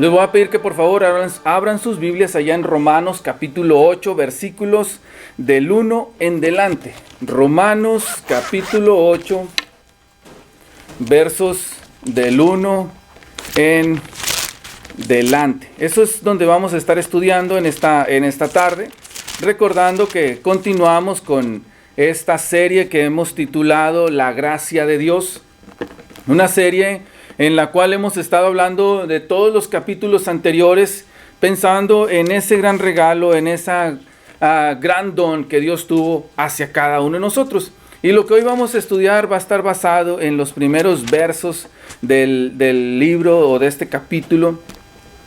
Les voy a pedir que por favor abran sus Biblias allá en Romanos capítulo 8, versículos del 1 en delante. Romanos capítulo 8, versos del 1 en delante. Eso es donde vamos a estar estudiando en esta tarde, recordando que continuamos con esta serie que hemos titulado La Gracia de Dios, una serie en la cual hemos estado hablando de todos los capítulos anteriores, pensando en ese gran regalo, en esa gran don que Dios tuvo hacia cada uno de nosotros. Y lo que hoy vamos a estudiar va a estar basado en los primeros versos del libro o de este capítulo,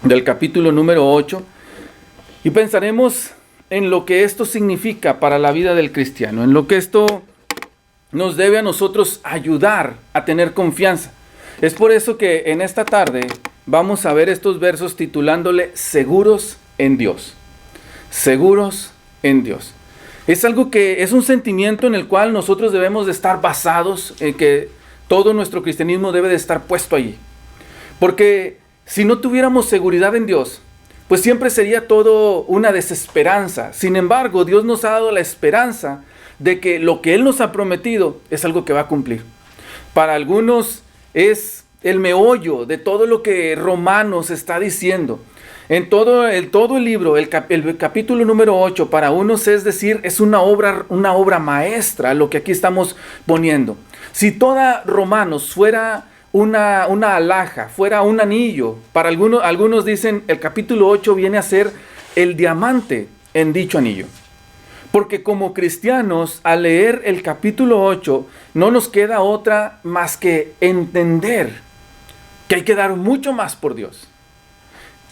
del capítulo número 8, y pensaremos en lo que esto significa para la vida del cristiano, en lo que esto nos debe a nosotros ayudar a tener confianza. Es por eso que en esta tarde vamos a ver estos versos titulándole Seguros en Dios. Seguros en Dios. Es algo que es un sentimiento en el cual nosotros debemos de estar basados, en que todo nuestro cristianismo debe de estar puesto allí. Porque si no tuviéramos seguridad en Dios, pues siempre sería todo una desesperanza. Sin embargo, Dios nos ha dado la esperanza de que lo que Él nos ha prometido es algo que va a cumplir. Para algunos es el meollo de todo lo que Romanos está diciendo. En todo el libro, el capítulo número 8, para unos es decir, es una obra maestra lo que aquí estamos poniendo. Si toda Romanos fuera una alhaja, fuera un anillo, para algunos dicen el capítulo 8 viene a ser el diamante en dicho anillo. Porque como cristianos, al leer el capítulo 8, no nos queda otra más que entender que hay que dar mucho más por Dios.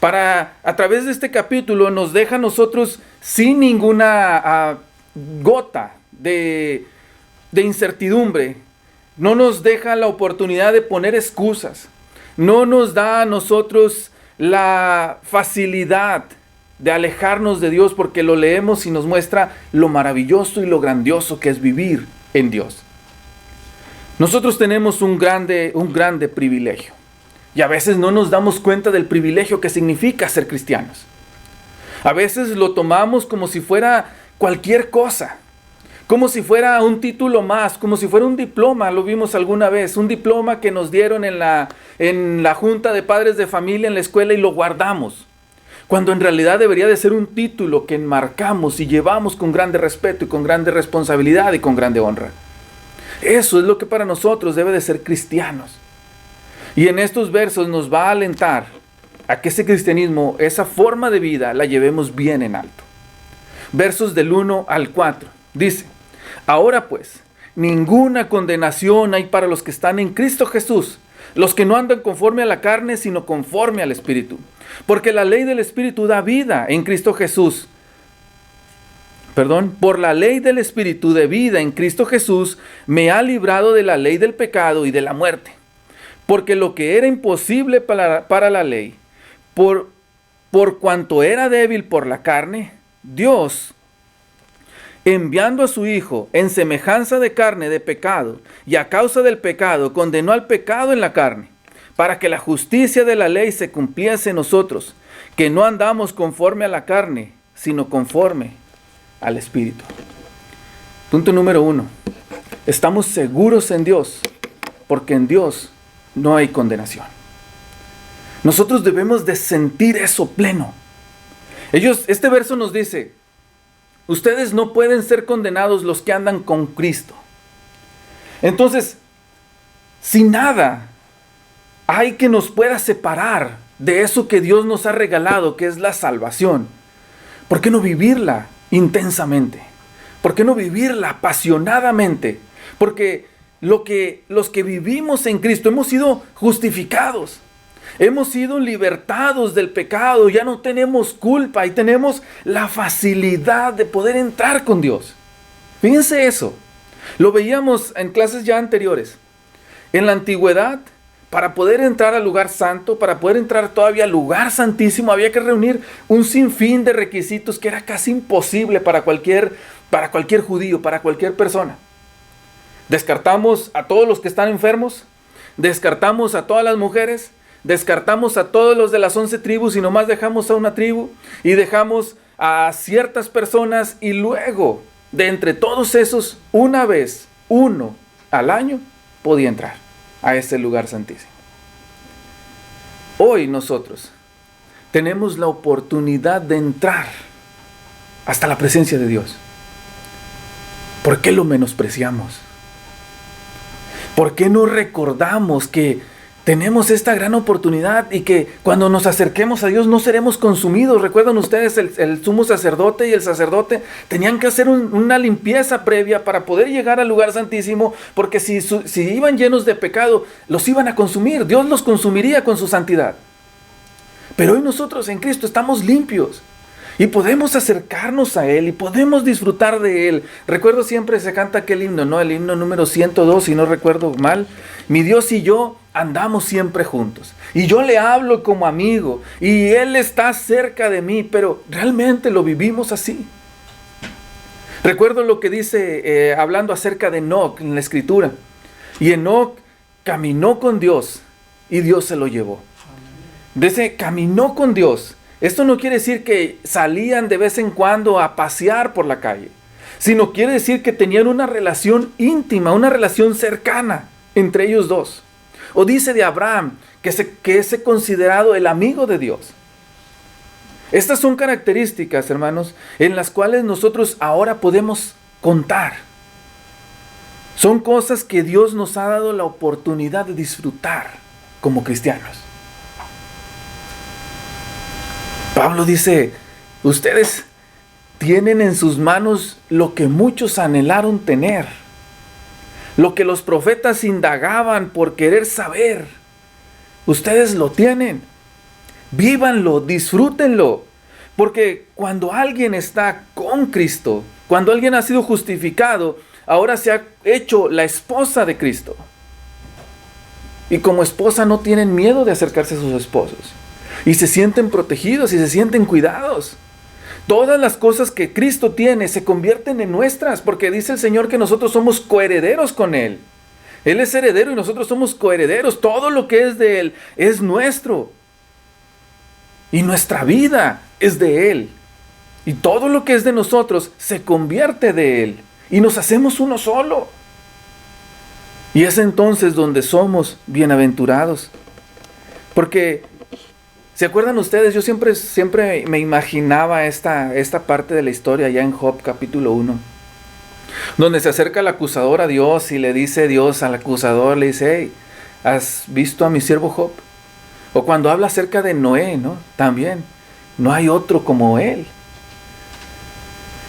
A través de este capítulo nos deja a nosotros sin ninguna gota de incertidumbre. No nos deja la oportunidad de poner excusas. No nos da a nosotros la facilidad de alejarnos de Dios, porque lo leemos y nos muestra lo maravilloso y lo grandioso que es vivir en Dios. Nosotros tenemos un grande privilegio, y a veces no nos damos cuenta del privilegio que significa ser cristianos. A veces lo tomamos como si fuera cualquier cosa, como si fuera un título más, como si fuera un diploma. Lo vimos alguna vez, un diploma que nos dieron en la junta de padres de familia en la escuela, y lo guardamos, cuando en realidad debería de ser un título que enmarcamos y llevamos con grande respeto y con grande responsabilidad y con grande honra. Eso es lo que para nosotros debe de ser cristianos. Y en estos versos nos va a alentar a que ese cristianismo, esa forma de vida, la llevemos bien en alto. Versos del 1 al 4. Dice: Ahora pues, ninguna condenación hay para los que están en Cristo Jesús, los que no andan conforme a la carne, sino conforme al Espíritu. Porque la ley del Espíritu da vida en Cristo Jesús. Por la ley del Espíritu de vida en Cristo Jesús me ha librado de la ley del pecado y de la muerte. Porque lo que era imposible para la ley, por cuanto era débil por la carne, Dios, enviando a su Hijo en semejanza de carne de pecado, y a causa del pecado condenó al pecado en la carne, para que la justicia de la ley se cumpliese en nosotros, que no andamos conforme a la carne, sino conforme al Espíritu. Punto número 1. Estamos seguros en Dios, porque en Dios no hay condenación. Nosotros debemos de sentir eso pleno. Este verso nos dice: ustedes no pueden ser condenados los que andan con Cristo. Entonces, si nada hay que nos pueda separar de eso que Dios nos ha regalado, que es la salvación, ¿por qué no vivirla intensamente? ¿Por qué no vivirla apasionadamente? Porque los que vivimos en Cristo hemos sido justificados, hemos sido libertados del pecado, ya no tenemos culpa y tenemos la facilidad de poder entrar con Dios. Fíjense eso, lo veíamos en clases ya anteriores. En la antigüedad, para poder entrar al lugar santo, para poder entrar todavía al lugar santísimo, había que reunir un sinfín de requisitos que era casi imposible para cualquier judío, para cualquier persona. Descartamos a todos los que están enfermos, descartamos a todas las mujeres, descartamos a todos los de las 11 tribus y nomás dejamos a una tribu y dejamos a ciertas personas y luego de entre todos esos, una vez, uno al año, podía entrar a ese lugar santísimo. Hoy nosotros tenemos la oportunidad de entrar hasta la presencia de Dios. ¿Por qué lo menospreciamos? ¿Por qué no recordamos que tenemos esta gran oportunidad y que cuando nos acerquemos a Dios no seremos consumidos? ¿Recuerdan ustedes el sumo sacerdote y el sacerdote tenían que hacer una limpieza previa para poder llegar al lugar santísimo? Porque si iban llenos de pecado, los iban a consumir. Dios los consumiría con su santidad. Pero hoy nosotros en Cristo estamos limpios y podemos acercarnos a Él y podemos disfrutar de Él. Recuerdo siempre se canta aquel himno, ¿no? El himno número 102, si no recuerdo mal. Mi Dios y yo andamos siempre juntos. Y yo le hablo como amigo. Y Él está cerca de mí, pero realmente lo vivimos así. Recuerdo lo que dice, hablando acerca de Enoc en la Escritura. Y Enoc caminó con Dios y Dios se lo llevó. Dice, caminó con Dios. Esto no quiere decir que salían de vez en cuando a pasear por la calle, sino quiere decir que tenían una relación íntima, una relación cercana entre ellos dos. O dice de Abraham que es considerado el amigo de Dios. Estas son características, hermanos, en las cuales nosotros ahora podemos contar. Son cosas que Dios nos ha dado la oportunidad de disfrutar como cristianos. Pablo dice, ustedes tienen en sus manos lo que muchos anhelaron tener, lo que los profetas indagaban por querer saber. Ustedes lo tienen, vívanlo, disfrútenlo, porque cuando alguien está con Cristo, cuando alguien ha sido justificado, ahora se ha hecho la esposa de Cristo. Y como esposa no tienen miedo de acercarse a sus esposos. Y se sienten protegidos y se sienten cuidados. Todas las cosas que Cristo tiene se convierten en nuestras, porque dice el Señor que nosotros somos coherederos con Él. Él es heredero y nosotros somos coherederos. Todo lo que es de Él es nuestro. Y nuestra vida es de Él. Y todo lo que es de nosotros se convierte de Él. Y nos hacemos uno solo. Y es entonces donde somos bienaventurados. Porque ¿se acuerdan ustedes? Yo siempre me imaginaba esta parte de la historia allá en Job capítulo 1, donde se acerca el acusador a Dios y le dice Dios al acusador, le dice, hey, ¿has visto a mi siervo Job? O cuando habla acerca de Noé, ¿no? También, no hay otro como él.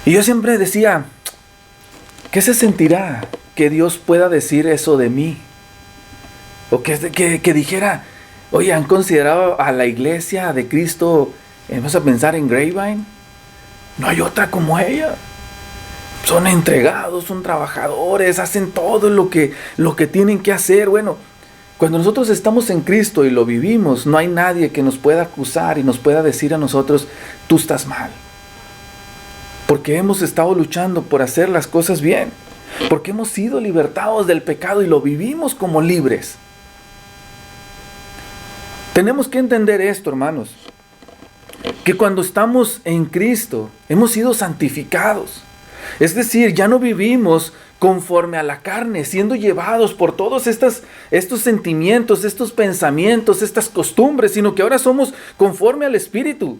Y yo siempre decía, ¿qué se sentirá que Dios pueda decir eso de mí? O que dijera, oye, ¿han considerado a la iglesia de Cristo? Vamos a pensar en Grapevine. No hay otra como ella. Son entregados, son trabajadores, hacen todo lo que tienen que hacer. Bueno, cuando nosotros estamos en Cristo y lo vivimos, no hay nadie que nos pueda acusar y nos pueda decir a nosotros, tú estás mal. Porque hemos estado luchando por hacer las cosas bien. Porque hemos sido libertados del pecado y lo vivimos como libres. Tenemos que entender esto, hermanos, que cuando estamos en Cristo, hemos sido santificados. Es decir, ya no vivimos conforme a la carne, siendo llevados por todos estos sentimientos, estos pensamientos, estas costumbres, sino que ahora somos conforme al Espíritu.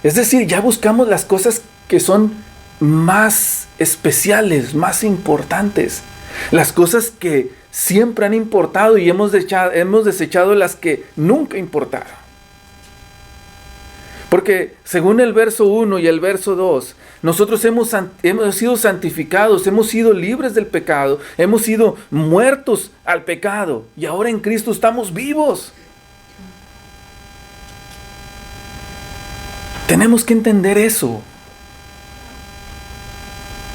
Es decir, ya buscamos las cosas que son más especiales, más importantes. Las cosas que siempre han importado y hemos desechado las que nunca importaron. Porque según el verso 1 y el verso 2, nosotros hemos sido santificados, hemos sido libres del pecado, hemos sido muertos al pecado y ahora en Cristo estamos vivos. Tenemos que entender eso,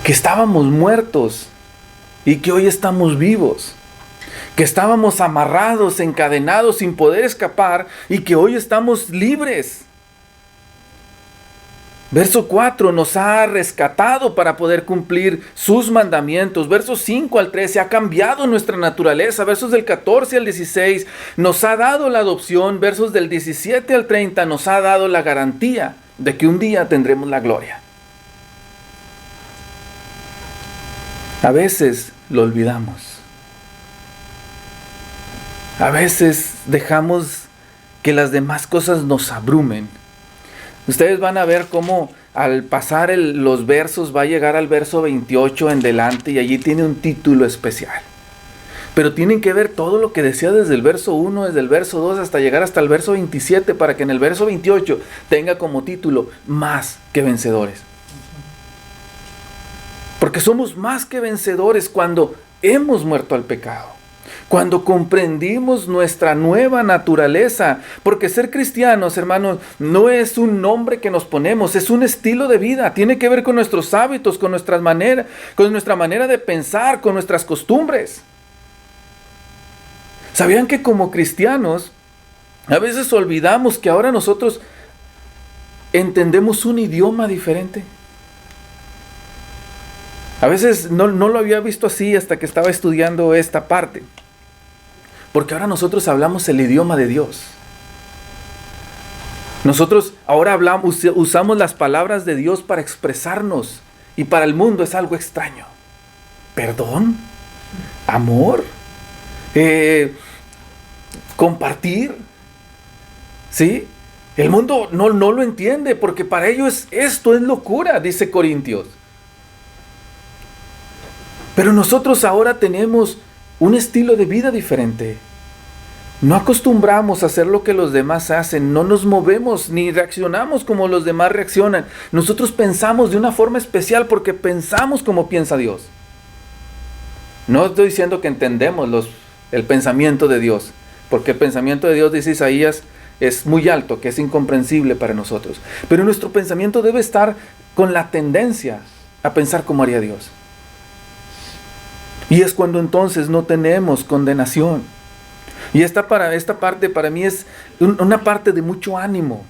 que estábamos muertos y que hoy estamos vivos, que estábamos amarrados, encadenados, sin poder escapar y que hoy estamos libres. Verso 4, nos ha rescatado para poder cumplir sus mandamientos. Versos 5 al 13, ha cambiado nuestra naturaleza. Versos del 14 al 16, nos ha dado la adopción. Versos del 17 al 30, nos ha dado la garantía de que un día tendremos la gloria. A veces lo olvidamos. A veces dejamos que las demás cosas nos abrumen. Ustedes van a ver cómo al pasar los versos va a llegar al verso 28 en delante y allí tiene un título especial. Pero tienen que ver todo lo que decía desde el verso 1, desde el verso 2 hasta llegar hasta el verso 27 para que en el verso 28 tenga como título más que vencedores. Porque somos más que vencedores cuando hemos muerto al pecado. Cuando comprendimos nuestra nueva naturaleza, porque ser cristianos, hermanos, no es un nombre que nos ponemos, es un estilo de vida. Tiene que ver con nuestros hábitos, con nuestra manera de pensar, con nuestras costumbres. ¿Sabían que como cristianos, a veces olvidamos que ahora nosotros entendemos un idioma diferente? A veces no lo había visto así hasta que estaba estudiando esta parte. Porque ahora nosotros hablamos el idioma de Dios. Nosotros ahora usamos las palabras de Dios para expresarnos. Y para el mundo es algo extraño. Perdón, amor, compartir. ¿Sí? El mundo no lo entiende porque para ellos esto es locura, dice Corintios. Pero nosotros ahora tenemos un estilo de vida diferente. No acostumbramos a hacer lo que los demás hacen, no nos movemos ni reaccionamos como los demás reaccionan. Nosotros pensamos de una forma especial porque pensamos como piensa Dios. No estoy diciendo que entendemos el pensamiento de Dios, porque el pensamiento de Dios, dice Isaías, es muy alto, que es incomprensible para nosotros. Pero nuestro pensamiento debe estar con la tendencia a pensar como haría Dios. Y es cuando entonces no tenemos condenación. Y esta parte para mí es una parte de mucho ánimo.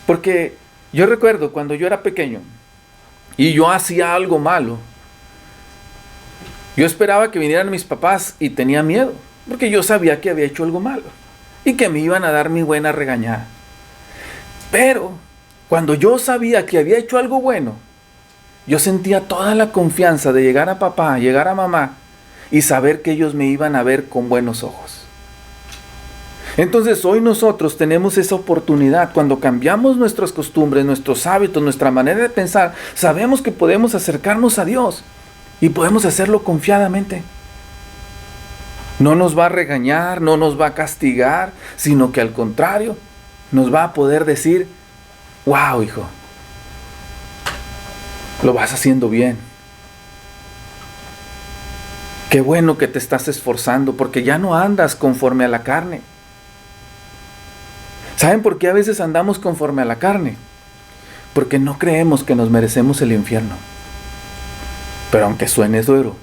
Porque yo recuerdo cuando yo era pequeño y yo hacía algo malo, yo esperaba que vinieran mis papás y tenía miedo, porque yo sabía que había hecho algo malo y que me iban a dar mi buena regañada. Pero cuando yo sabía que había hecho algo bueno, yo sentía toda la confianza de llegar a papá, llegar a mamá y saber que ellos me iban a ver con buenos ojos. Entonces hoy nosotros tenemos esa oportunidad. Cuando cambiamos nuestras costumbres, nuestros hábitos, nuestra manera de pensar, sabemos que podemos acercarnos a Dios y podemos hacerlo confiadamente. No nos va a regañar, no nos va a castigar, sino que al contrario, nos va a poder decir, wow, hijo, lo vas haciendo bien. Qué bueno que te estás esforzando porque ya no andas conforme a la carne. ¿Saben por qué a veces andamos conforme a la carne? Porque no creemos que nos merecemos el infierno. Pero aunque suene duro,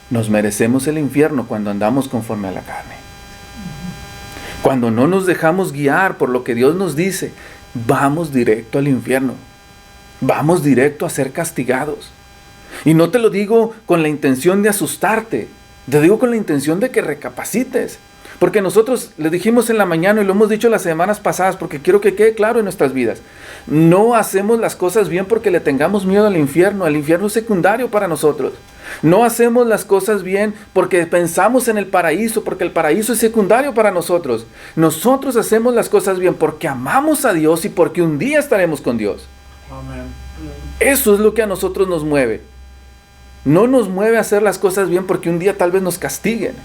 nos merecemos el infierno cuando andamos conforme a la carne. Cuando no nos dejamos guiar por lo que Dios nos dice, vamos directo al infierno. Vamos directo a ser castigados. Y no te lo digo con la intención de asustarte. Te digo con la intención de que recapacites. Porque nosotros le dijimos en la mañana y lo hemos dicho las semanas pasadas porque quiero que quede claro en nuestras vidas. No hacemos las cosas bien porque le tengamos miedo al infierno. El infierno es secundario para nosotros. No hacemos las cosas bien porque pensamos en el paraíso, porque el paraíso es secundario para nosotros. Nosotros hacemos las cosas bien porque amamos a Dios y porque un día estaremos con Dios. Amén. Eso es lo que a nosotros nos mueve. No nos mueve a hacer las cosas bien porque un día tal vez nos castiguen.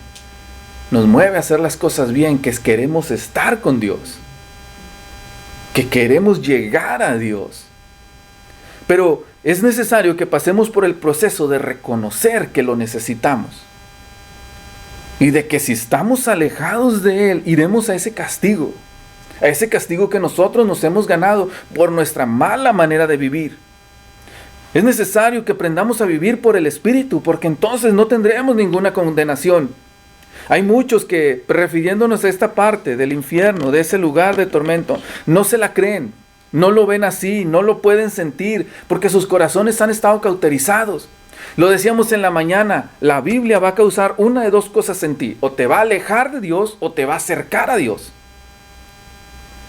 Nos mueve a hacer las cosas bien, que queremos estar con Dios. Que queremos llegar a Dios. Pero es necesario que pasemos por el proceso de reconocer que lo necesitamos. Y de que si estamos alejados de Él, iremos a ese castigo. A ese castigo que nosotros nos hemos ganado por nuestra mala manera de vivir. Es necesario que aprendamos a vivir por el Espíritu, porque entonces no tendremos ninguna condenación. Hay muchos que, refiriéndonos a esta parte del infierno, de ese lugar de tormento, no se la creen. no lo ven así, no lo pueden sentir, porque sus corazones han estado cauterizados. Lo decíamos en la mañana, la Biblia va a causar una de dos cosas en ti: o te va a alejar de Dios o te va a acercar a Dios.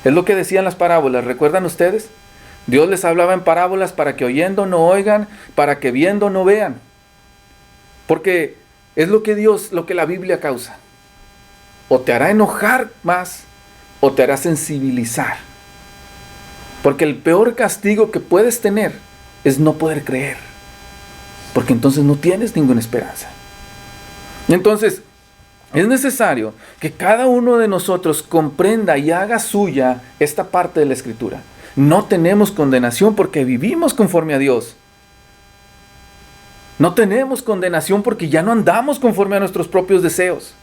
Es lo que decían las parábolas, ¿recuerdan ustedes? Dios les hablaba en parábolas para que oyendo no oigan, para que viendo no vean. Porque es lo que la Biblia causa. O te hará enojar más, o te hará sensibilizar. Porque el peor castigo que puedes tener es no poder creer. Porque entonces no tienes ninguna esperanza. Entonces, es necesario que cada uno de nosotros comprenda y haga suya esta parte de la Escritura. No tenemos condenación porque vivimos conforme a Dios. No tenemos condenación porque ya no andamos conforme a nuestros propios deseos.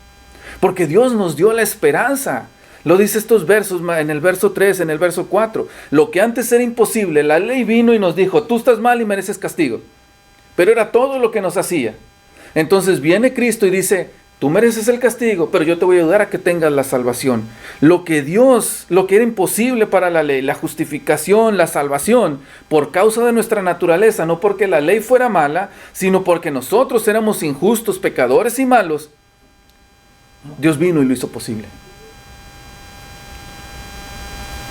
Porque Dios nos dio la esperanza. Lo dice estos versos en el verso 3, en el verso 4. Lo que antes era imposible, la ley vino y nos dijo: tú estás mal y mereces castigo. Pero era todo lo que nos hacía. Entonces viene Cristo y dice: tú mereces el castigo, pero yo te voy a ayudar a que tengas la salvación. Lo que era imposible para la ley, la justificación, la salvación, por causa de nuestra naturaleza, no porque la ley fuera mala, sino porque nosotros éramos injustos, pecadores y malos, Dios vino y lo hizo posible.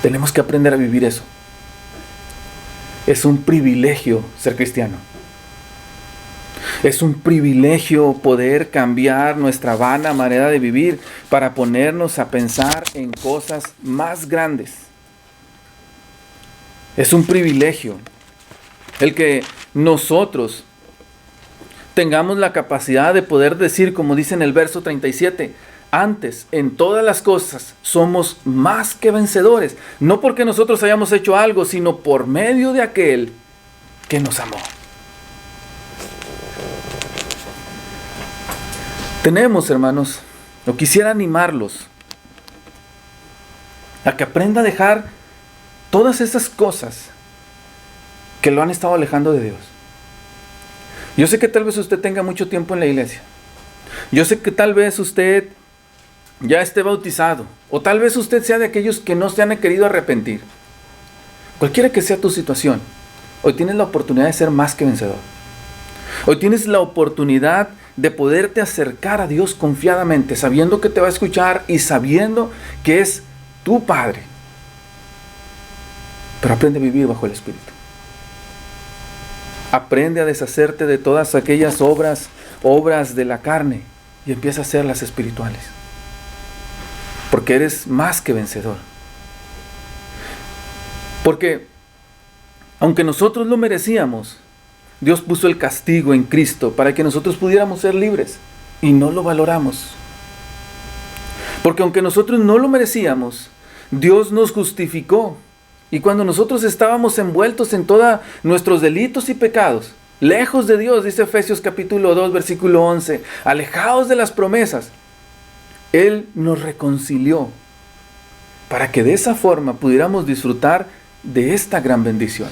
Tenemos que aprender a vivir eso. Es un privilegio ser cristiano. Es un privilegio poder cambiar nuestra vana manera de vivir para ponernos a pensar en cosas más grandes. Es un privilegio el que nosotros tengamos la capacidad de poder decir, como dice en el verso 37, antes, en todas las cosas, somos más que vencedores. No porque nosotros hayamos hecho algo, sino por medio de aquel que nos amó. Tenemos, hermanos, yo quisiera animarlos a que aprenda a dejar todas esas cosas que lo han estado alejando de Dios. Yo sé que tal vez usted tenga mucho tiempo en la iglesia. Yo sé que tal vez usted ya esté bautizado. O tal vez usted sea de aquellos que no se han querido arrepentir. Cualquiera que sea tu situación, hoy tienes la oportunidad de ser más que vencedor. Hoy tienes la oportunidad de poderte acercar a Dios confiadamente, sabiendo que te va a escuchar y sabiendo que es tu Padre. Pero aprende a vivir bajo el Espíritu. Aprende a deshacerte de todas aquellas obras de la carne y empieza a hacerlas espirituales. Porque eres más que vencedor. Porque aunque nosotros lo merecíamos, Dios puso el castigo en Cristo para que nosotros pudiéramos ser libres y no lo valoramos. Porque aunque nosotros no lo merecíamos, Dios nos justificó. Y cuando nosotros estábamos envueltos en todos nuestros delitos y pecados, lejos de Dios, dice Efesios capítulo 2, versículo 11, alejados de las promesas, Él nos reconcilió para que de esa forma pudiéramos disfrutar de esta gran bendición.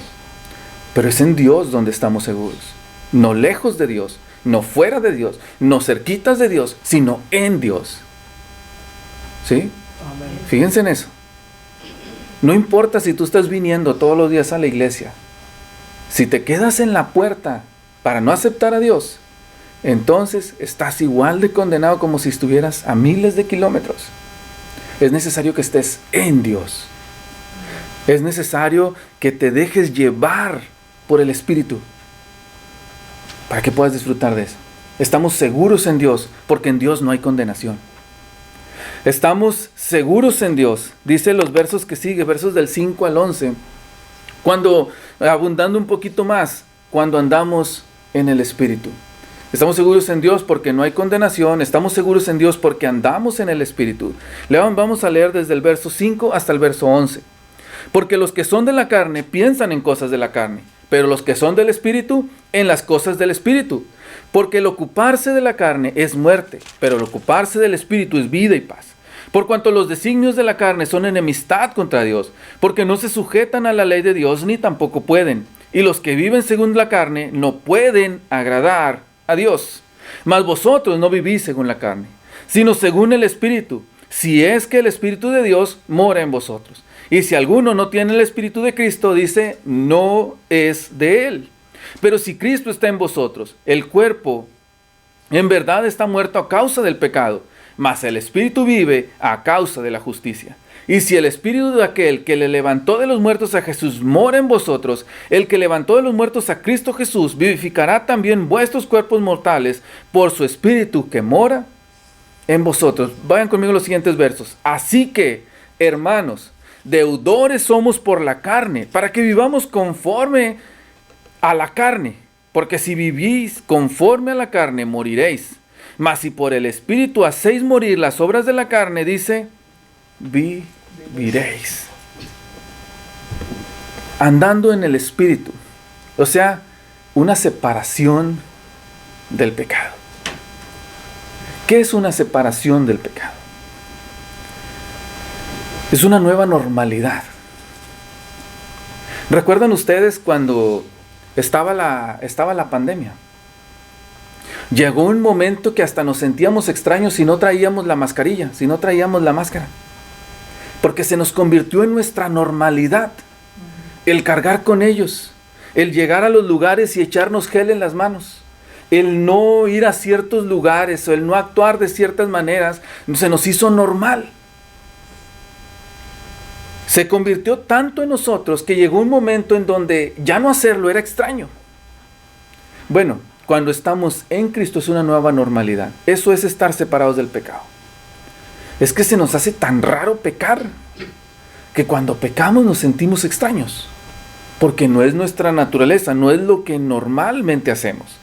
Pero es en Dios donde estamos seguros. No lejos de Dios, no fuera de Dios, no cerquitas de Dios, sino en Dios. ¿Sí? Amén. Fíjense en eso. No importa si tú estás viniendo todos los días a la iglesia. Si te quedas en la puerta para no aceptar a Dios, entonces estás igual de condenado como si estuvieras a miles de kilómetros. Es necesario que estés en Dios. Es necesario que te dejes llevar por el Espíritu para que puedas disfrutar de eso. Estamos seguros en Dios porque en Dios no hay condenación. Estamos seguros en Dios, dice los versos que sigue, versos del 5 al 11, cuando, abundando un poquito más, cuando andamos en el Espíritu. Estamos seguros en Dios porque no hay condenación, estamos seguros en Dios porque andamos en el Espíritu. Vamos a leer desde el verso 5 hasta el verso 11. Porque los que son de la carne piensan en cosas de la carne, pero los que son del Espíritu, en las cosas del Espíritu. Porque el ocuparse de la carne es muerte, pero el ocuparse del Espíritu es vida y paz. Por cuanto los designios de la carne son enemistad contra Dios, porque no se sujetan a la ley de Dios ni tampoco pueden. Y los que viven según la carne no pueden agradar a Dios. Mas vosotros no vivís según la carne, sino según el Espíritu, si es que el Espíritu de Dios mora en vosotros. Y si alguno no tiene el Espíritu de Cristo, dice, no es de él. Pero si Cristo está en vosotros, el cuerpo en verdad está muerto a causa del pecado, mas el Espíritu vive a causa de la justicia. Y si el Espíritu de aquel que le levantó de los muertos a Jesús mora en vosotros, el que levantó de los muertos a Cristo Jesús vivificará también vuestros cuerpos mortales por su Espíritu que mora en vosotros. Vayan conmigo los siguientes versos. Así que, hermanos, deudores somos por la carne, para que vivamos conforme a la carne. Porque si vivís conforme a la carne, moriréis. Mas si por el Espíritu hacéis morir las obras de la carne, dice, viviréis. Andando en el Espíritu. O sea, una separación del pecado. ¿Qué es una separación del pecado? Es una nueva normalidad. ¿Recuerdan ustedes cuando estaba la pandemia? Llegó un momento que hasta nos sentíamos extraños si no traíamos la mascarilla, si no traíamos la máscara. Porque se nos convirtió en nuestra normalidad el cargar con ellos, el llegar a los lugares y echarnos gel en las manos, el no ir a ciertos lugares o el no actuar de ciertas maneras, se nos hizo normal. Se convirtió tanto en nosotros que llegó un momento en donde ya no hacerlo era extraño. Bueno, cuando estamos en Cristo es una nueva normalidad. Eso es estar separados del pecado. Es que se nos hace tan raro pecar que cuando pecamos nos sentimos extraños, porque no es nuestra naturaleza, no es lo que normalmente hacemos.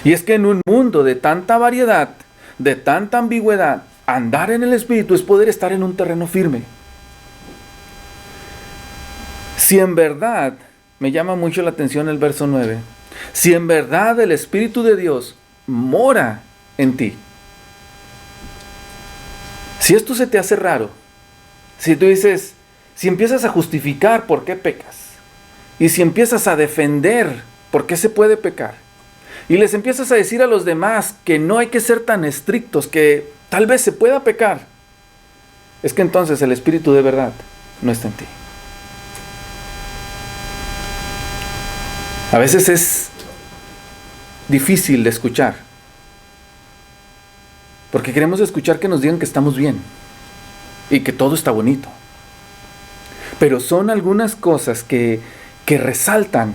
Y es que en un mundo de tanta variedad, de tanta ambigüedad, andar en el Espíritu es poder estar en un terreno firme. Si en verdad, me llama mucho la atención el verso 9, si en verdad el Espíritu de Dios mora en ti, si esto se te hace raro, si tú dices, si empiezas a justificar por qué pecas, y si empiezas a defender por qué se puede pecar, y les empiezas a decir a los demás que no hay que ser tan estrictos, que tal vez se pueda pecar, es que entonces el Espíritu de verdad no está en ti. A veces es difícil de escuchar, porque queremos escuchar que nos digan que estamos bien y que todo está bonito. Pero son algunas cosas que resaltan,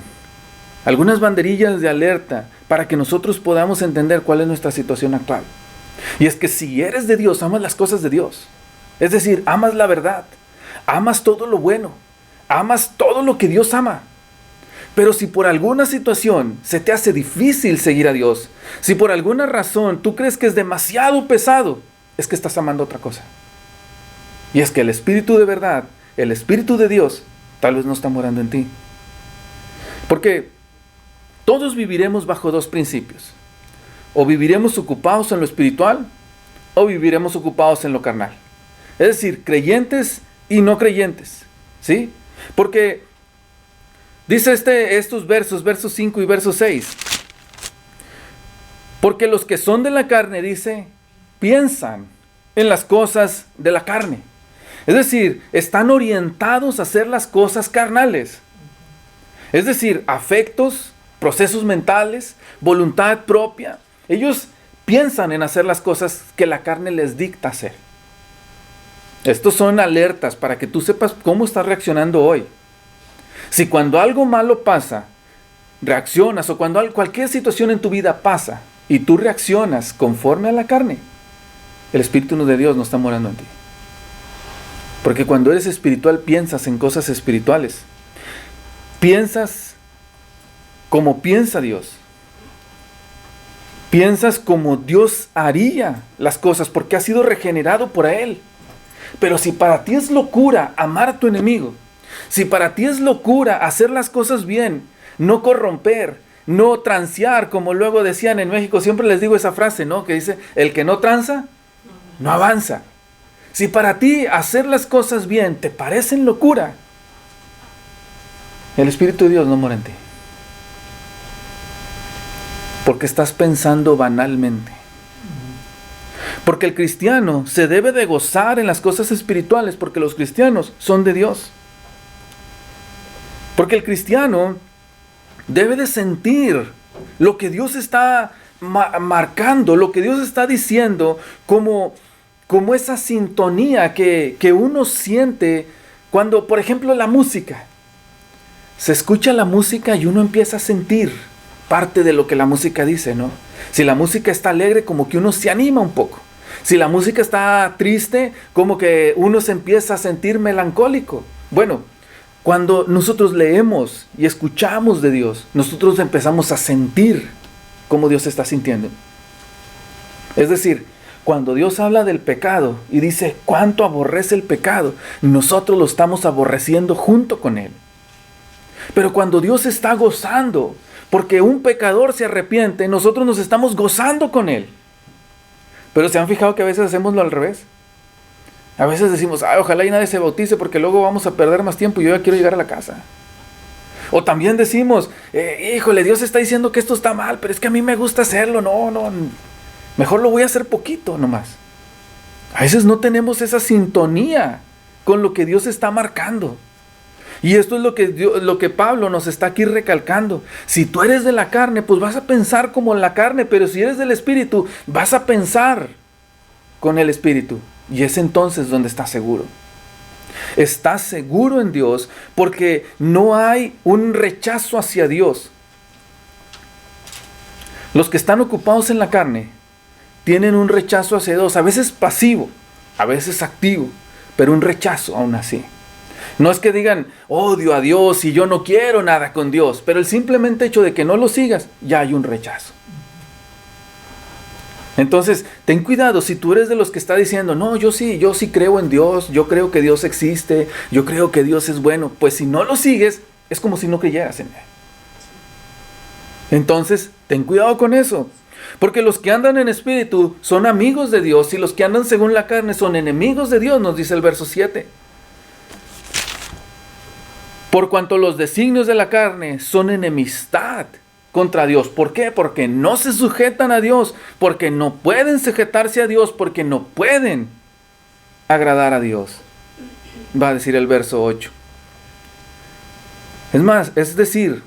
algunas banderillas de alerta para que nosotros podamos entender cuál es nuestra situación actual. Y es que si eres de Dios, amas las cosas de Dios. Es decir, amas la verdad, amas todo lo bueno, amas todo lo que Dios ama. Pero si por alguna situación se te hace difícil seguir a Dios, si por alguna razón tú crees que es demasiado pesado, es que estás amando otra cosa. Y es que el Espíritu de verdad, el Espíritu de Dios, tal vez no está morando en ti. Porque todos viviremos bajo dos principios. O viviremos ocupados en lo espiritual, o viviremos ocupados en lo carnal. Es decir, creyentes y no creyentes. ¿Sí? Porque dice estos versos 5 y verso 6. Porque los que son de la carne, dice, piensan en las cosas de la carne. Es decir, están orientados a hacer las cosas carnales. Es decir, afectos, procesos mentales, voluntad propia. Ellos piensan en hacer las cosas que la carne les dicta hacer. Estos son alertas para que tú sepas cómo estás reaccionando hoy. Si cuando algo malo pasa, reaccionas, o cuando cualquier situación en tu vida pasa y tú reaccionas conforme a la carne, el Espíritu de Dios no está morando en ti. Porque cuando eres espiritual piensas en cosas espirituales. Piensas como piensa Dios. Piensas como Dios haría las cosas porque has sido regenerado por Él. Pero si para ti es locura amar a tu enemigo, si para ti es locura hacer las cosas bien, no corromper, no transear, como luego decían en México, siempre les digo esa frase, ¿no? Que dice, el que no tranza, no avanza. Si para ti hacer las cosas bien te parecen locura, el Espíritu de Dios no mora en ti. Porque estás pensando banalmente. Porque el cristiano se debe de gozar en las cosas espirituales, porque los cristianos son de Dios. Porque el cristiano debe de sentir lo que Dios está marcando, lo que Dios está diciendo, como esa sintonía que uno siente cuando, por ejemplo, la música. Se escucha la música y uno empieza a sentir parte de lo que la música dice, ¿no? Si la música está alegre, como que uno se anima un poco. Si la música está triste, como que uno se empieza a sentir melancólico. Bueno, cuando nosotros leemos y escuchamos de Dios, nosotros empezamos a sentir cómo Dios está sintiendo. Es decir, cuando Dios habla del pecado y dice cuánto aborrece el pecado, nosotros lo estamos aborreciendo junto con Él. Pero cuando Dios está gozando, porque un pecador se arrepiente, nosotros nos estamos gozando con Él. Pero ¿se han fijado que a veces hacemos lo al revés? A veces decimos, ojalá y nadie se bautice porque luego vamos a perder más tiempo y yo ya quiero llegar a la casa. O también decimos, híjole, Dios está diciendo que esto está mal, pero es que a mí me gusta hacerlo. No, mejor lo voy a hacer poquito nomás. A veces no tenemos esa sintonía con lo que Dios está marcando. Y esto es lo que Pablo nos está aquí recalcando. Si tú eres de la carne, pues vas a pensar como la carne, pero si eres del Espíritu, vas a pensar con el Espíritu. Y es entonces donde estás seguro. Estás seguro en Dios porque no hay un rechazo hacia Dios. Los que están ocupados en la carne tienen un rechazo hacia Dios, a veces pasivo, a veces activo, pero un rechazo aún así. No es que digan, odio a Dios y yo no quiero nada con Dios, pero el simplemente hecho de que no lo sigas, ya hay un rechazo. Entonces, ten cuidado si tú eres de los que está diciendo, no, yo sí creo en Dios, yo creo que Dios existe, yo creo que Dios es bueno. Pues si no lo sigues, es como si no creyeras en Él. Entonces, ten cuidado con eso. Porque los que andan en espíritu son amigos de Dios y los que andan según la carne son enemigos de Dios, nos dice el verso 7. Por cuanto los designios de la carne son enemistad contra Dios. ¿Por qué? Porque no se sujetan a Dios, porque no pueden sujetarse a Dios, porque no pueden agradar a Dios. Va a decir el verso 8. Es decir,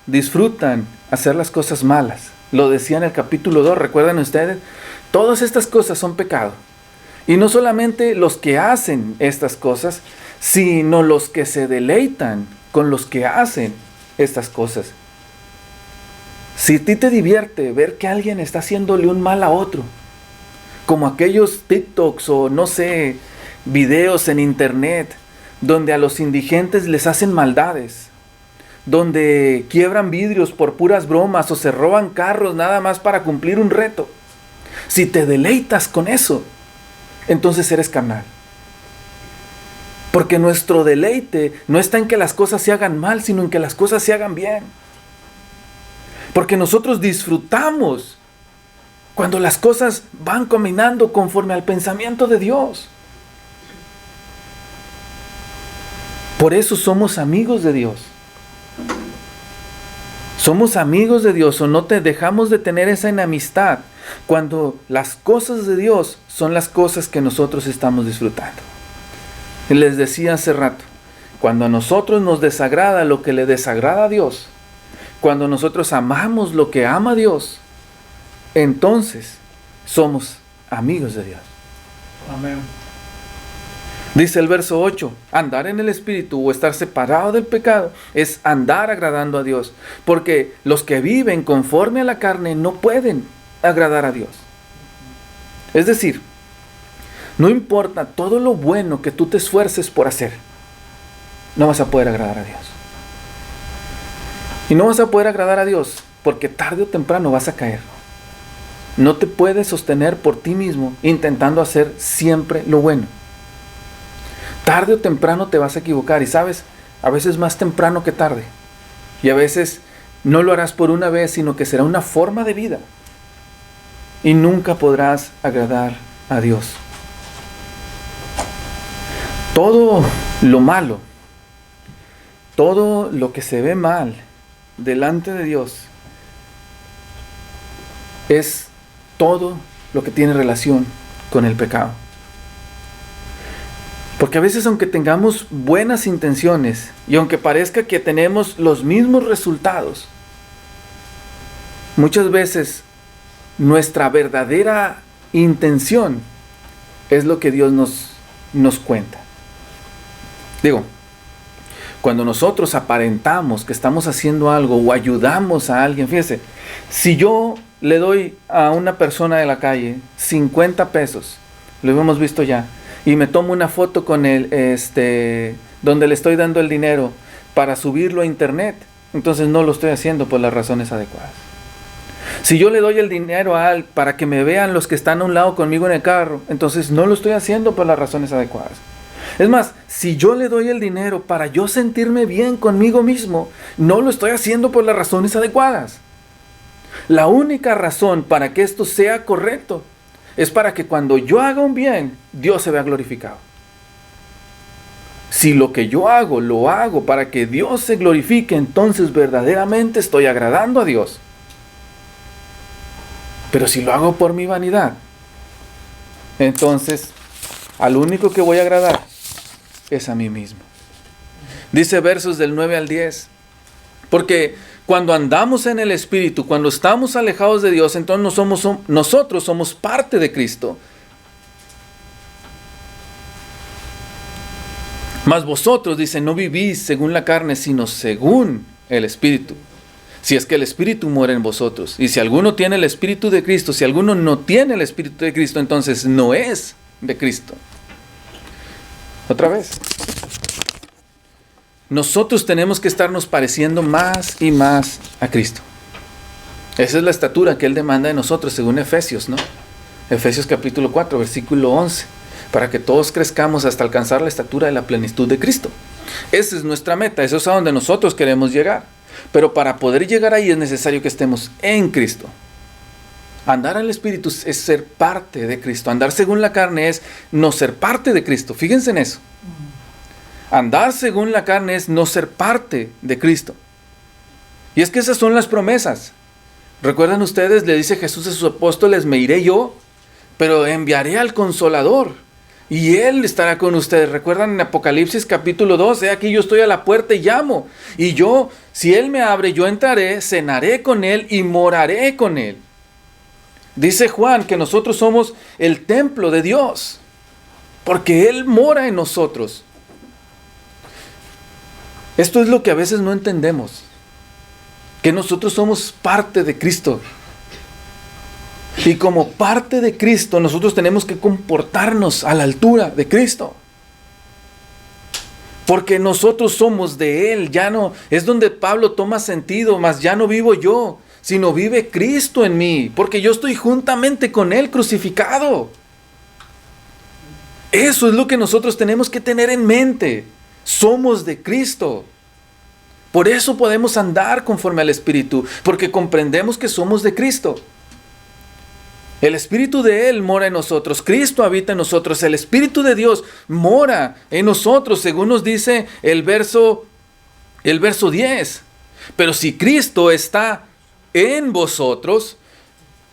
disfrutan hacer las cosas malas. Lo decía en el capítulo 2, ¿recuerdan ustedes? Todas estas cosas son pecado. Y no solamente los que hacen estas cosas, sino los que se deleitan con los que hacen estas cosas. Si a ti te divierte ver que alguien está haciéndole un mal a otro, como aquellos TikToks o no sé, videos en internet, donde a los indigentes les hacen maldades, donde quiebran vidrios por puras bromas o se roban carros nada más para cumplir un reto. Si te deleitas con eso, entonces eres carnal. Porque nuestro deleite no está en que las cosas se hagan mal, sino en que las cosas se hagan bien. Porque nosotros disfrutamos cuando las cosas van caminando conforme al pensamiento de Dios. Por eso somos amigos de Dios. Somos amigos de Dios o no te dejamos de tener esa enemistad cuando las cosas de Dios son las cosas que nosotros estamos disfrutando. Y les decía hace rato, cuando a nosotros nos desagrada lo que le desagrada a Dios, cuando nosotros amamos lo que ama a Dios, entonces somos amigos de Dios. Amén. Dice el verso 8, andar en el Espíritu o estar separado del pecado es andar agradando a Dios. Porque los que viven conforme a la carne no pueden agradar a Dios. Es decir, no importa todo lo bueno que tú te esfuerces por hacer, no vas a poder agradar a Dios. Y no vas a poder agradar a Dios porque tarde o temprano vas a caer. No te puedes sostener por ti mismo intentando hacer siempre lo bueno. Tarde o temprano te vas a equivocar y sabes, a veces más temprano que tarde. Y a veces no lo harás por una vez, sino que será una forma de vida. Y nunca podrás agradar a Dios. Todo lo malo, todo lo que se ve mal delante de Dios, es todo lo que tiene relación con el pecado. Porque a veces, aunque tengamos buenas intenciones y aunque parezca que tenemos los mismos resultados, muchas veces nuestra verdadera intención es lo que Dios nos cuenta. Digo, cuando nosotros aparentamos que estamos haciendo algo o ayudamos a alguien, fíjese, si yo le doy a una persona de la calle 50 pesos, lo hemos visto ya, y me tomo una foto con él, donde le estoy dando el dinero para subirlo a internet, entonces no lo estoy haciendo por las razones adecuadas. Si yo le doy el dinero a él para que me vean los que están a un lado conmigo en el carro, entonces no lo estoy haciendo por las razones adecuadas. Es más, si yo le doy el dinero para yo sentirme bien conmigo mismo, no lo estoy haciendo por las razones adecuadas. La única razón para que esto sea correcto es para que cuando yo haga un bien, Dios se vea glorificado. Si lo que yo hago, lo hago para que Dios se glorifique, entonces verdaderamente estoy agradando a Dios. Pero si lo hago por mi vanidad, entonces al único que voy a agradar es a mí mismo. Dice versos del 9 al 10. Porque cuando andamos en el Espíritu, cuando estamos alejados de Dios, entonces nosotros somos parte de Cristo. Mas vosotros, dice, no vivís según la carne, sino según el Espíritu. Si es que el Espíritu mora en vosotros. Y si alguno tiene el Espíritu de Cristo, si alguno no tiene el Espíritu de Cristo, entonces no es de Cristo. Otra vez. Nosotros tenemos que estarnos pareciendo más y más a Cristo. Esa es la estatura que Él demanda de nosotros, según Efesios, ¿no? Efesios capítulo 4, versículo 11. Para que todos crezcamos hasta alcanzar la estatura de la plenitud de Cristo. Esa es nuestra meta, eso es a donde nosotros queremos llegar. Pero para poder llegar ahí es necesario que estemos en Cristo. Andar al Espíritu es ser parte de Cristo. Andar según la carne es no ser parte de Cristo. Fíjense en eso. Andar según la carne es no ser parte de Cristo. Y es que esas son las promesas. ¿Recuerdan ustedes? Le dice Jesús a sus apóstoles, me iré yo, pero enviaré al Consolador. Y Él estará con ustedes. ¿Recuerdan en Apocalipsis capítulo 2? Aquí yo estoy a la puerta y llamo. Y yo, si Él me abre, yo entraré, cenaré con Él y moraré con Él. Dice Juan que nosotros somos el templo de Dios. Porque Él mora en nosotros. Esto es lo que a veces no entendemos. Que nosotros somos parte de Cristo. Y como parte de Cristo, nosotros tenemos que comportarnos a la altura de Cristo. Porque nosotros somos de Él. Ya no, es donde Pablo toma sentido, mas ya no vivo yo, sino vive Cristo en mí. Porque yo estoy juntamente con Él crucificado. Eso es lo que nosotros tenemos que tener en mente. Somos de Cristo. Por eso podemos andar conforme al Espíritu, porque comprendemos que somos de Cristo. El Espíritu de Él mora en nosotros, Cristo habita en nosotros, el Espíritu de Dios mora en nosotros, según nos dice el verso 10. Pero si Cristo está en vosotros,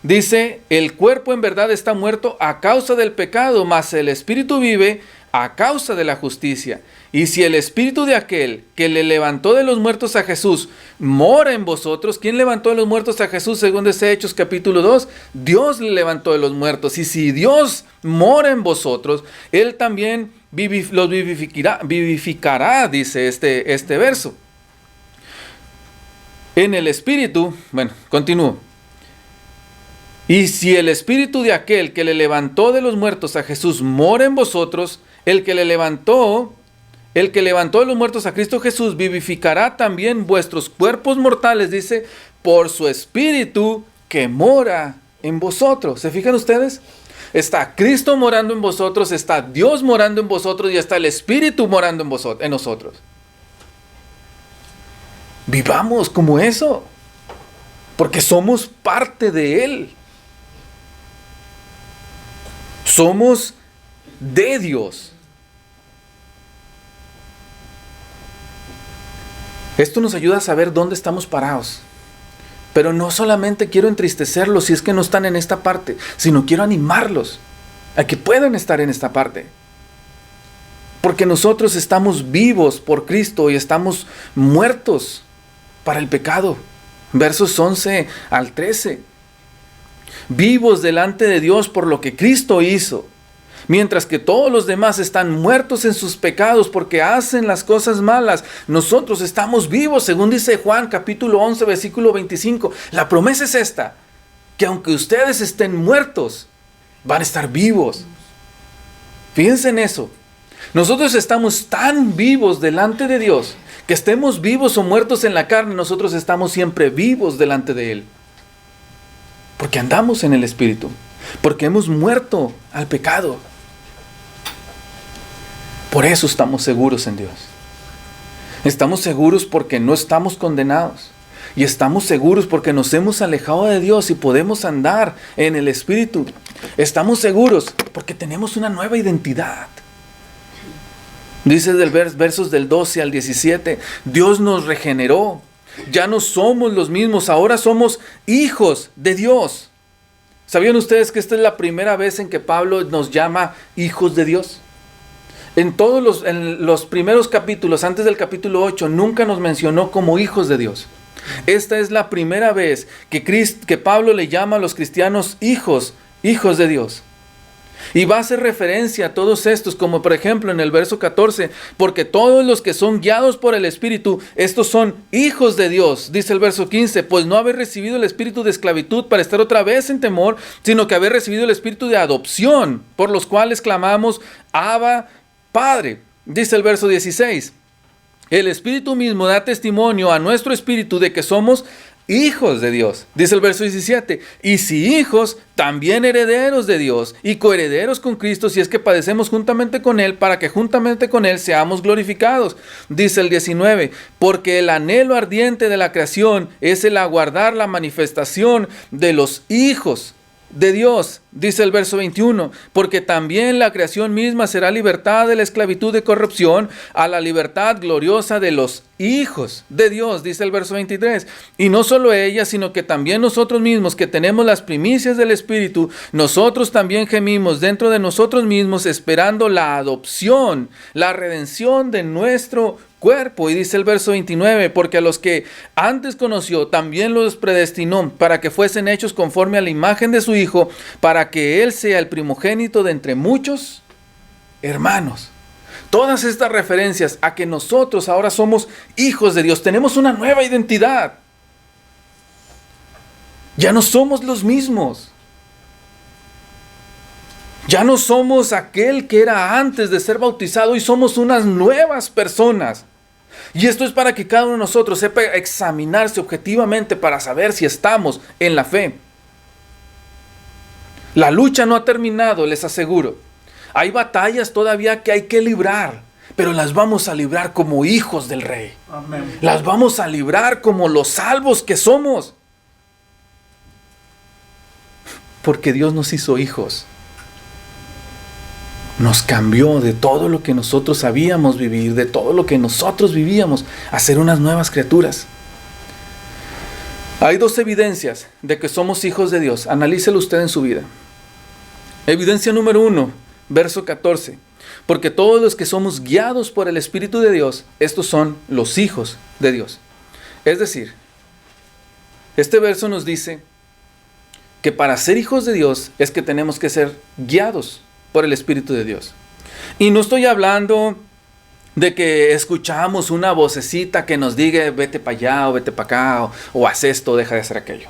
dice, el cuerpo en verdad está muerto a causa del pecado, mas el Espíritu vive a causa de la justicia. Y si el Espíritu de aquel que le levantó de los muertos a Jesús mora en vosotros, ¿quién levantó de los muertos a Jesús según dice Hechos capítulo 2? Dios le levantó de los muertos. Y si Dios mora en vosotros, Él también los vivificará, dice este verso. En el Espíritu, bueno, continúo. Y si el Espíritu de aquel que le levantó de los muertos a Jesús mora en vosotros, el que levantó de los muertos a Cristo Jesús vivificará también vuestros cuerpos mortales, dice, por su Espíritu que mora en vosotros. ¿Se fijan ustedes? Está Cristo morando en vosotros, está Dios morando en vosotros y está el Espíritu morando en nosotros. Vivamos como eso, porque somos parte de Él. Somos de Dios. Esto nos ayuda a saber dónde estamos parados. Pero no solamente quiero entristecerlos si es que no están en esta parte, sino quiero animarlos. a que puedan estar en esta parte. Porque nosotros estamos vivos por Cristo y estamos muertos para el pecado. Versos 11 al 13. Vivos delante de Dios por lo que Cristo hizo. Mientras que todos los demás están muertos en sus pecados porque hacen las cosas malas, nosotros estamos vivos, según dice Juan capítulo 11, versículo 25. La promesa es esta, que aunque ustedes estén muertos, van a estar vivos. Fíjense en eso. Nosotros estamos tan vivos delante de Dios, que estemos vivos o muertos en la carne, nosotros estamos siempre vivos delante de Él. Porque andamos en el Espíritu, porque hemos muerto al pecado. Por eso estamos seguros en Dios. Estamos seguros porque no estamos condenados. Y estamos seguros porque nos hemos alejado de Dios y podemos andar en el Espíritu. Estamos seguros porque tenemos una nueva identidad. Dice del versos del 12 al 17, Dios nos regeneró. Ya no somos los mismos, ahora somos hijos de Dios. ¿Sabían ustedes que esta es la primera vez en que Pablo nos llama hijos de Dios? En todos los primeros capítulos, antes del capítulo 8, nunca nos mencionó como hijos de Dios. Esta es la primera vez que Pablo le llama a los cristianos hijos de Dios. Y va a hacer referencia a todos estos, como por ejemplo en el verso 14, porque todos los que son guiados por el Espíritu, estos son hijos de Dios. Dice el verso 15, pues no habéis recibido el espíritu de esclavitud para estar otra vez en temor, sino que habéis recibido el espíritu de adopción, por los cuales clamamos, Abba, Padre. Dice el verso 16, el Espíritu mismo da testimonio a nuestro espíritu de que somos hijos de Dios. Dice el verso 17, y si hijos, también herederos de Dios y coherederos con Cristo, si es que padecemos juntamente con Él, para que juntamente con Él seamos glorificados. Dice el 19, porque el anhelo ardiente de la creación es el aguardar la manifestación de los hijos de Dios. Dice el verso 21, porque también la creación misma será libertada de la esclavitud de corrupción a la libertad gloriosa de los hijos de Dios. Dice el verso 23, y no solo ella, sino que también nosotros mismos que tenemos las primicias del Espíritu, nosotros también gemimos dentro de nosotros mismos esperando la adopción, la redención de nuestro cuerpo. Y dice el verso 29, porque a los que antes conoció también los predestinó para que fuesen hechos conforme a la imagen de su Hijo, para que Él sea el primogénito de entre muchos hermanos. Todas estas referencias a que nosotros ahora somos hijos de Dios, tenemos una nueva identidad. Ya no somos los mismos. Ya no somos aquel que era antes de ser bautizado y somos unas nuevas personas. Y esto es para que cada uno de nosotros sepa examinarse objetivamente para saber si estamos en la fe. La lucha no ha terminado, les aseguro. Hay batallas todavía que hay que librar, pero las vamos a librar como hijos del Rey. Amén. Las vamos a librar como los salvos que somos. Porque Dios nos hizo hijos. Nos cambió de todo lo que nosotros sabíamos vivir, de todo lo que nosotros vivíamos, a ser unas nuevas criaturas. Hay dos evidencias de que somos hijos de Dios. Analícelo usted en su vida. Evidencia número 1, verso 14. Porque todos los que somos guiados por el Espíritu de Dios, estos son los hijos de Dios. Es decir, este verso nos dice que para ser hijos de Dios es que tenemos que ser guiados por el Espíritu de Dios. Y no estoy hablando de que escuchamos una vocecita que nos diga vete para allá o vete para acá o haz esto, deja de hacer aquello.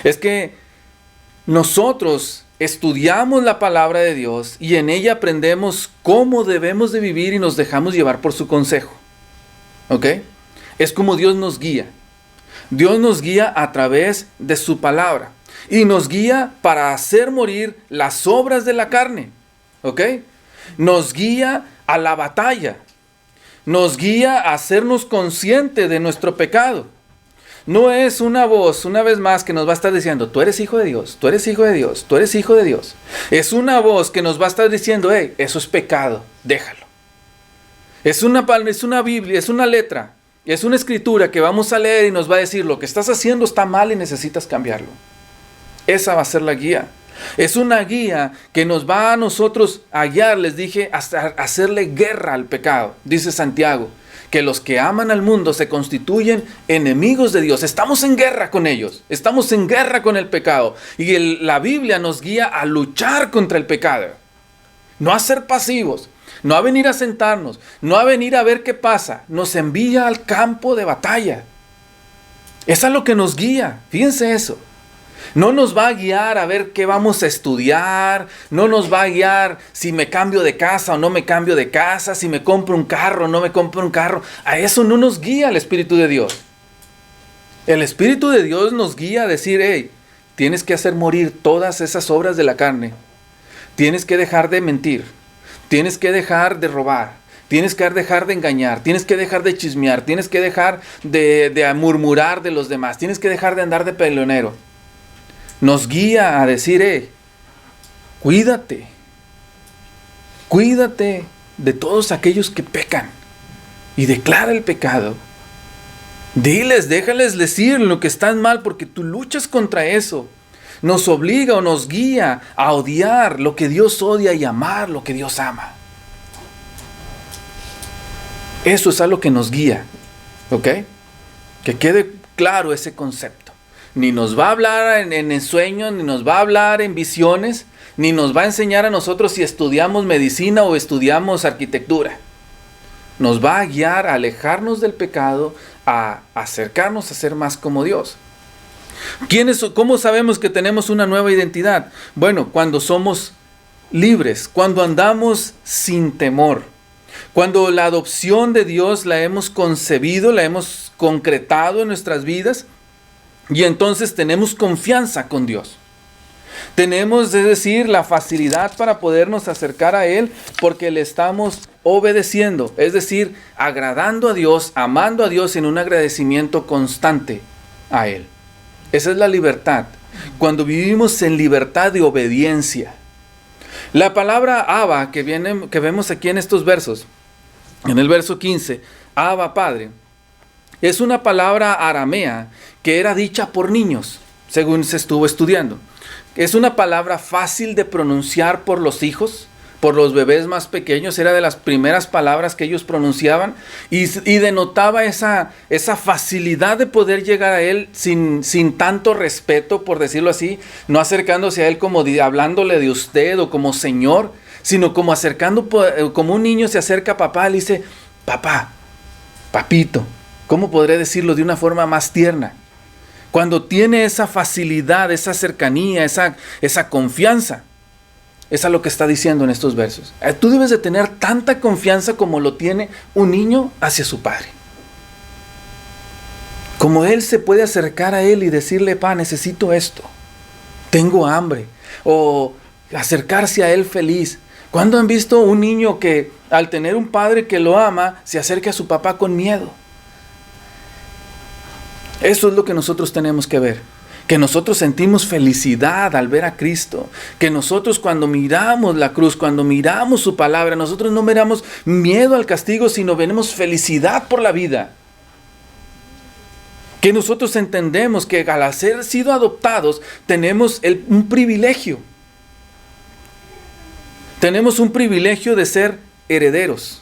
Es que nosotros estudiamos la palabra de Dios y en ella aprendemos cómo debemos de vivir y nos dejamos llevar por su consejo. ¿Ok? Es como Dios nos guía. Dios nos guía a través de su palabra. Y nos guía para hacer morir las obras de la carne. ¿Ok? Nos guía a la batalla. Nos guía a hacernos conscientes de nuestro pecado. No es una voz, una vez más, que nos va a estar diciendo, tú eres hijo de Dios, tú eres hijo de Dios, tú eres hijo de Dios. Es una voz que nos va a estar diciendo, hey, eso es pecado, déjalo. Es una Biblia, es una letra, es una escritura que vamos a leer y nos va a decir, lo que estás haciendo está mal y necesitas cambiarlo. Esa va a ser la guía. Es una guía que nos va a nosotros a guiar, les dije, hasta hacerle guerra al pecado. Dice Santiago, que los que aman al mundo se constituyen enemigos de Dios. Estamos en guerra con ellos, estamos en guerra con el pecado. Y la Biblia nos guía a luchar contra el pecado. No a ser pasivos, no a venir a sentarnos, no a venir a ver qué pasa. Nos envía al campo de batalla. Es a lo que nos guía, fíjense eso. No nos va a guiar a ver qué vamos a estudiar, no nos va a guiar si me cambio de casa o no me cambio de casa, si me compro un carro o no me compro un carro. A eso no nos guía el Espíritu de Dios. El Espíritu de Dios nos guía a decir, hey, tienes que hacer morir todas esas obras de la carne. Tienes que dejar de mentir, tienes que dejar de robar, tienes que dejar de engañar, tienes que dejar de chismear, tienes que dejar de murmurar de los demás, tienes que dejar de andar de peleonero. Nos guía a decir, cuídate de todos aquellos que pecan y declara el pecado. Déjales decir lo que están mal porque tú luchas contra eso. Nos obliga o nos guía a odiar lo que Dios odia y amar lo que Dios ama. Eso es a lo que nos guía, ¿ok? Que quede claro ese concepto. Ni nos va a hablar en sueños, ni nos va a hablar en visiones, ni nos va a enseñar a nosotros si estudiamos medicina o estudiamos arquitectura. Nos va a guiar a alejarnos del pecado, a acercarnos a ser más como Dios. ¿Cómo sabemos que tenemos una nueva identidad? Bueno, cuando somos libres, cuando andamos sin temor, cuando la adopción de Dios la hemos concebido, la hemos concretado en nuestras vidas, y entonces tenemos confianza con Dios. Tenemos, es decir, la facilidad para podernos acercar a Él porque le estamos obedeciendo, es decir, agradando a Dios, amando a Dios en un agradecimiento constante a Él. Esa es la libertad, cuando vivimos en libertad de obediencia. La palabra Abba que vemos aquí en estos versos, en el verso 15, Abba Padre, es una palabra aramea que era dicha por niños, según se estuvo estudiando. Es una palabra fácil de pronunciar por los hijos, por los bebés más pequeños. Era de las primeras palabras que ellos pronunciaban y denotaba esa facilidad de poder llegar a Él sin tanto respeto, por decirlo así, no acercándose a Él como hablándole de usted o como Señor, sino como como un niño se acerca a papá y le dice, papá, papito. ¿Cómo podré decirlo de una forma más tierna? Cuando tiene esa facilidad, esa cercanía, esa confianza. Es a lo que está diciendo en estos versos. Tú debes de tener tanta confianza como lo tiene un niño hacia su padre. Como él se puede acercar a él y decirle, pa, necesito esto. Tengo hambre. O acercarse a él feliz. ¿Cuándo han visto un niño que al tener un padre que lo ama, se acerca a su papá con miedo? Eso es lo que nosotros tenemos que ver. Que nosotros sentimos felicidad al ver a Cristo. Que nosotros cuando miramos la cruz, cuando miramos su palabra, nosotros no miramos miedo al castigo, sino vemos felicidad por la vida. Que nosotros entendemos que al haber sido adoptados, tenemos un privilegio. Tenemos un privilegio de ser herederos.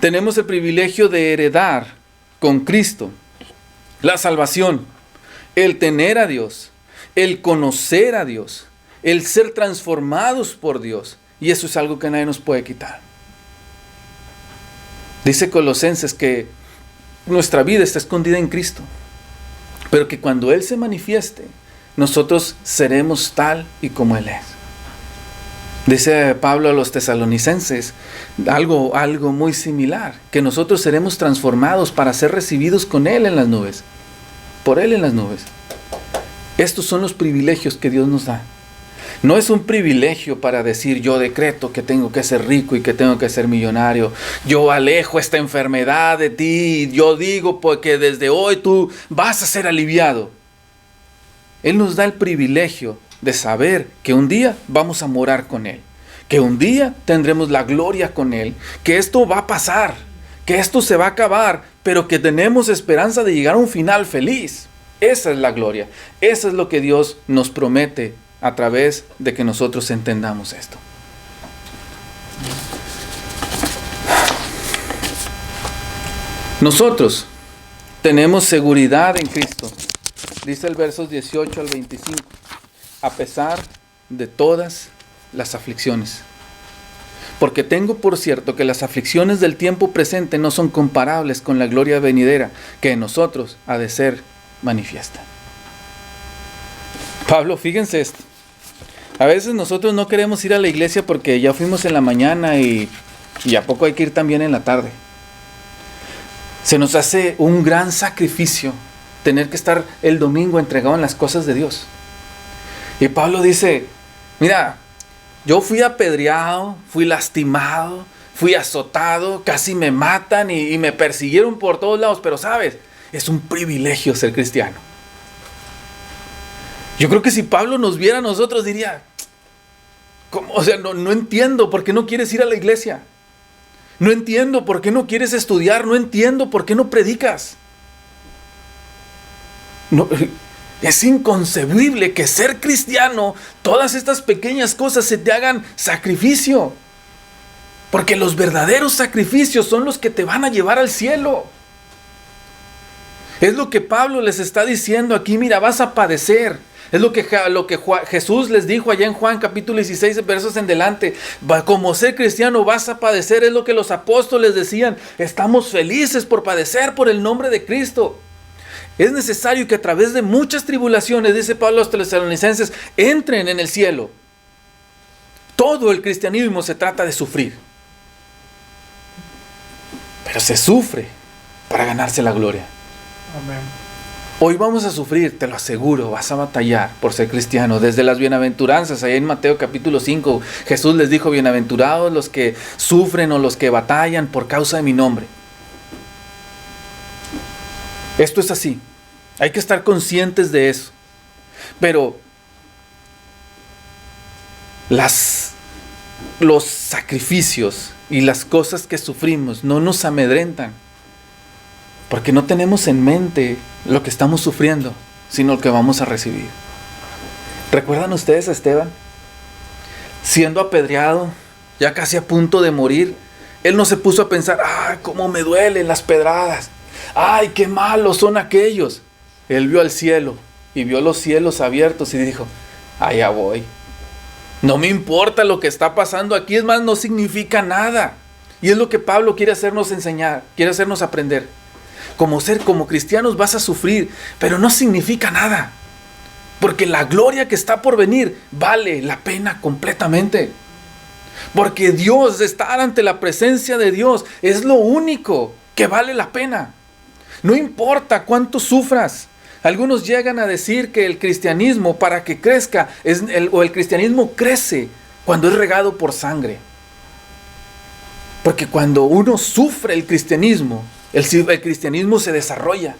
Tenemos el privilegio de heredar con Cristo la salvación, el tener a Dios, el conocer a Dios, el ser transformados por Dios. Y eso es algo que nadie nos puede quitar. Dice Colosenses que nuestra vida está escondida en Cristo, pero que cuando Él se manifieste, nosotros seremos tal y como Él es. Dice Pablo a los tesalonicenses algo muy similar, que nosotros seremos transformados para ser recibidos con Él en las nubes, por Él en las nubes. Estos son los privilegios que Dios nos da. No es un privilegio para decir yo decreto que tengo que ser rico y que tengo que ser millonario. Yo alejo esta enfermedad de ti. Yo digo porque desde hoy tú vas a ser aliviado. Él nos da el privilegio de saber que un día vamos a morar con Él. Que un día tendremos la gloria con Él. Que esto va a pasar. Que esto se va a acabar. Pero que tenemos esperanza de llegar a un final feliz. Esa es la gloria. Eso es lo que Dios nos promete a través de que nosotros entendamos esto. Nosotros tenemos seguridad en Cristo. Dice el versos 18 al 25. A pesar de todas las aflicciones. Porque tengo por cierto que las aflicciones del tiempo presente no son comparables con la gloria venidera que en nosotros ha de ser manifiesta. Pablo, fíjense esto. A veces nosotros no queremos ir a la iglesia porque ya fuimos en la mañana y a poco hay que ir también en la tarde. Se nos hace un gran sacrificio tener que estar el domingo entregado en las cosas de Dios. Y Pablo dice, mira, yo fui apedreado, fui lastimado, fui azotado, casi me matan y me persiguieron por todos lados, pero sabes, es un privilegio ser cristiano. Yo creo que si Pablo nos viera a nosotros diría, ¿cómo? O sea, no entiendo por qué no quieres ir a la iglesia. No entiendo por qué no quieres estudiar, no entiendo por qué no predicas. No, es inconcebible que ser cristiano, todas estas pequeñas cosas se te hagan sacrificio. Porque los verdaderos sacrificios son los que te van a llevar al cielo. Es lo que Pablo les está diciendo aquí, mira, vas a padecer. Es lo que Jesús les dijo allá en Juan capítulo 16, versos en delante. Como ser cristiano vas a padecer, es lo que los apóstoles decían. Estamos felices por padecer por el nombre de Cristo. Es necesario que a través de muchas tribulaciones, dice Pablo a los tesalonicenses, entren en el cielo. Todo el cristianismo se trata de sufrir. Pero se sufre para ganarse la gloria. Amén. Hoy vamos a sufrir, te lo aseguro, vas a batallar por ser cristiano. Desde las bienaventuranzas, allá en Mateo capítulo 5, Jesús les dijo, bienaventurados los que sufren o los que batallan por causa de mi nombre. Esto es así. Hay que estar conscientes de eso. Pero los sacrificios y las cosas que sufrimos no nos amedrentan. Porque no tenemos en mente lo que estamos sufriendo, sino lo que vamos a recibir. ¿Recuerdan ustedes a Esteban? Siendo apedreado, ya casi a punto de morir, él no se puso a pensar, ¡ay, cómo me duelen las pedradas! ¡Ay, qué malos son aquellos! Él vio al cielo y vio los cielos abiertos y dijo, allá voy. No me importa lo que está pasando aquí, es más, no significa nada. Y es lo que Pablo quiere hacernos enseñar, quiere hacernos aprender. Como cristianos vas a sufrir, pero no significa nada. Porque la gloria que está por venir vale la pena completamente. Porque Dios, estar ante la presencia de Dios, es lo único que vale la pena. No importa cuánto sufras. Algunos llegan a decir que el cristianismo, para que crezca, el cristianismo crece cuando es regado por sangre. Porque cuando uno sufre el cristianismo se desarrolla.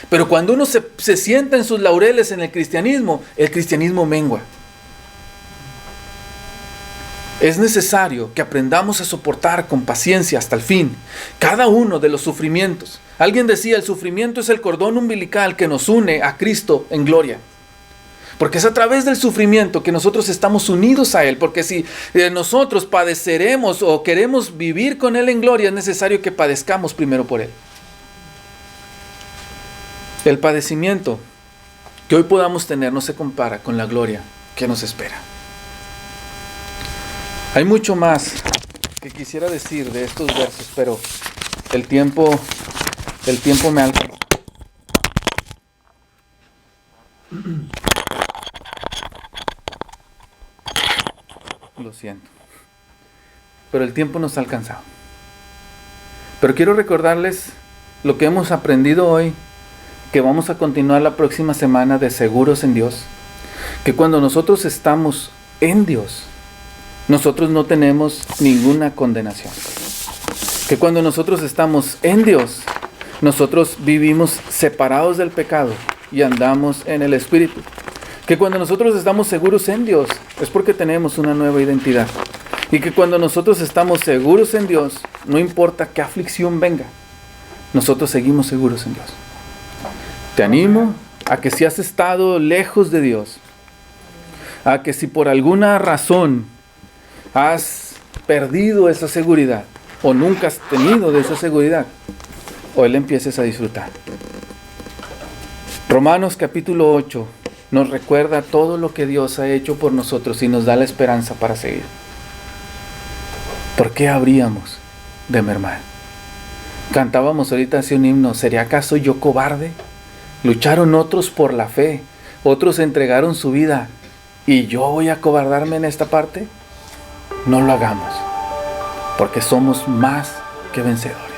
Pero cuando uno se sienta en sus laureles en el cristianismo mengua. Es necesario que aprendamos a soportar con paciencia hasta el fin cada uno de los sufrimientos. Alguien decía, el sufrimiento es el cordón umbilical que nos une a Cristo en gloria. Porque es a través del sufrimiento que nosotros estamos unidos a Él. Porque si nosotros padeceremos o queremos vivir con Él en gloria, es necesario que padezcamos primero por Él. El padecimiento que hoy podamos tener no se compara con la gloria que nos espera. Hay mucho más que quisiera decir de estos versos, pero el tiempo me alcanza. Lo siento. Pero el tiempo nos ha alcanzado. Pero quiero recordarles lo que hemos aprendido hoy, que vamos a continuar la próxima semana de seguros en Dios. Que cuando nosotros estamos en Dios, nosotros no tenemos ninguna condenación. Que cuando nosotros estamos en Dios, nosotros vivimos separados del pecado y andamos en el Espíritu. Que cuando nosotros estamos seguros en Dios, es porque tenemos una nueva identidad. Y que cuando nosotros estamos seguros en Dios, no importa qué aflicción venga, nosotros seguimos seguros en Dios. Te animo a que si has estado lejos de Dios, a que si por alguna razón has perdido esa seguridad o nunca has tenido de esa seguridad, hoy la empieces a disfrutar. Romanos capítulo 8 nos recuerda todo lo que Dios ha hecho por nosotros y nos da la esperanza para seguir. ¿Por qué habríamos de mermar? Cantábamos ahorita hace un himno, ¿sería acaso yo cobarde? Lucharon otros por la fe, otros entregaron su vida, ¿y yo voy a acobardarme en esta parte? No lo hagamos, porque somos más que vencedores.